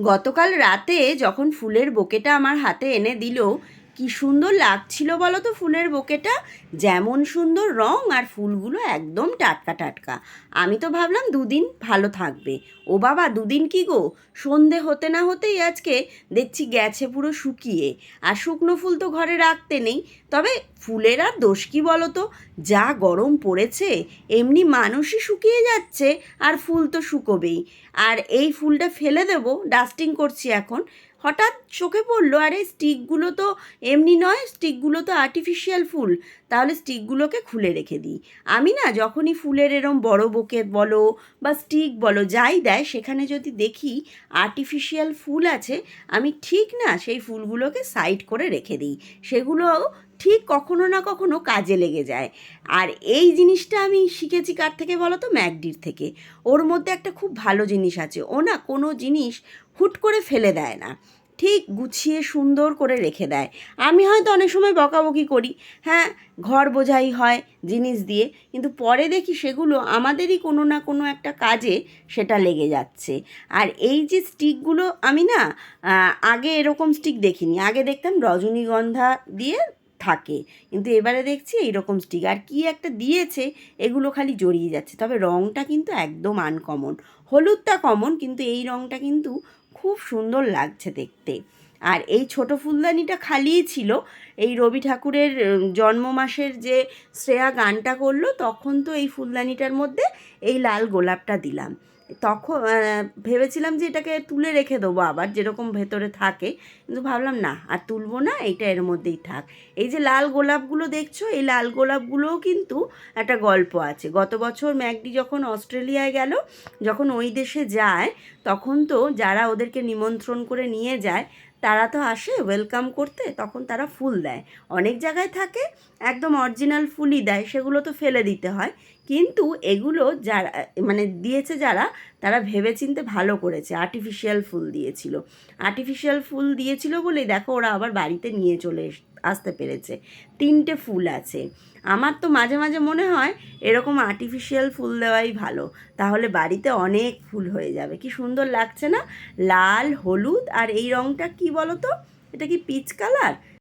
গতকাল রাতে যখন ফুলের বোকেটা আমার হাতে এনে দিল, কি সুন্দর লাগছিল বলো তো ফুলের বোকেটা। যেমন সুন্দর রং আর ফুলগুলো একদম টাটকা টাটকা। আমি তো ভাবলাম দুদিন ভালো থাকবে। ও বাবা, দুদিন কি গো, সন্ধে হতে না হতেই আজকে দেখছি গেছে পুরো শুকিয়ে। আর শুকনো ফুল তো ঘরে রাখতে নেই। তবে ফুলের আর দোষ কি বলো তো, যা গরম পড়েছে এমনি মানুষই শুকিয়ে যাচ্ছে, আর ফুল তো শুকোবেই। আর এই ফুলটা ফেলে দেবো, ডাস্টিং করছি এখন, হঠাৎ চোখে পড়লো আরে স্টিকগুলো তো এমনি নয়, স্টিকগুলো তো আর্টিফিশিয়াল ফুল। তাহলে স্টিকগুলোকে খুলে রেখে দিই। আমি না যখনই ফুলের এরম বড় বোকে বলো বা স্টিক বলো যাই দেয়, সেখানে যদি দেখি আর্টিফিশিয়াল ফুল আছে, আমি ঠিক না সেই ফুলগুলোকে সাইড করে রেখে দিই। সেগুলো ঠিক কখনো না কখনো কাজে লেগে যায়। আর এই জিনিসটা আমি শিখেছি কার থেকে বলো তো, ম্যাকডির থেকে। ওর মধ্যে একটা খুব ভালো জিনিস আছে, ও না কোনো জিনিস হুট করে ফেলে দেয় না, ঠিক গুছিয়ে সুন্দর করে রেখে দেয়। আমি হয়তো অনেক সময় বকাবকি করি, হ্যাঁ, ঘর বোঝাই হয় জিনিস দিয়ে, কিন্তু পরে দেখি সেগুলো আমাদেরই কোনো না কোনো একটা কাজে সেটা লেগে যাচ্ছে। আর এই যে স্টিকগুলো, আমি না আগে এরকম স্টিক দেখিনি। আগে দেখতাম রজনীগন্ধা দিয়ে থাকে, কিন্তু এবারে দেখছি এইরকম স্টিক আর কি একটা দিয়েছে, এগুলো খালি জড়িয়ে যাচ্ছে। তবে রঙটা কিন্তু একদম আনকমন। হলুদটা কমন, কিন্তু এই রঙটা কিন্তু খুব সুন্দর লাগছে দেখতে। আর এই ছোট ফুলদানিটা খালিই ছিল। এই রবি ঠাকুরের জন্ম মাসের যে শ্রেয়া গানটা করলো, তখন তো এই ফুলদানিটার মধ্যে এই লাল গোলাপটা দিলাম। তখন ভেবেছিলাম যে এটাকে তুলে রেখে দেবো আবার, যেরকম ভেতরে থাকে, কিন্তু ভাবলাম না, আর তুলবো না, এইটা এর মধ্যেই থাক। এই যে লাল গোলাপগুলো দেখছো, এই লাল গোলাপগুলোও কিন্তু একটা গল্প আছে। গত বছর ম্যাকডি যখন অস্ট্রেলিয়ায় গেল, যখন ওই দেশে যায়, তখন তো যারা ওদেরকে নিমন্ত্রণ করে নিয়ে যায়, তারা তো আসে ওয়েলকাম করতে, তখন তারা ফুল দেয়। অনেক জায়গায় থাকে একদম অরিজিনাল ফুলই দেয়, সেগুলো তো ফেলে দিতে হয়। কিন্তু এগুলো যারা মানে দিয়েছে যারা, তারা ভেবেচিন্তে ভালো করেছে, আর্টিফিশিয়াল ফুল দিয়েছিল। আর্টিফিশিয়াল ফুল দিয়েছিল বলেই দেখো ওরা আবার বাড়িতে নিয়ে চলে আসতে পেরেছে। 3টে ফুল আছে। আমার তো মাঝে মাঝে মনে হয় এরকম আর্টিফিশিয়াল ফুল দেওয়াই ভালো, তাহলে বাড়িতে অনেক ফুল হয়ে যাবে। কি সুন্দর লাগছে না, লাল হলুদ আর এই রঙটা কি বলো তো, এটা কি পিচ কালার?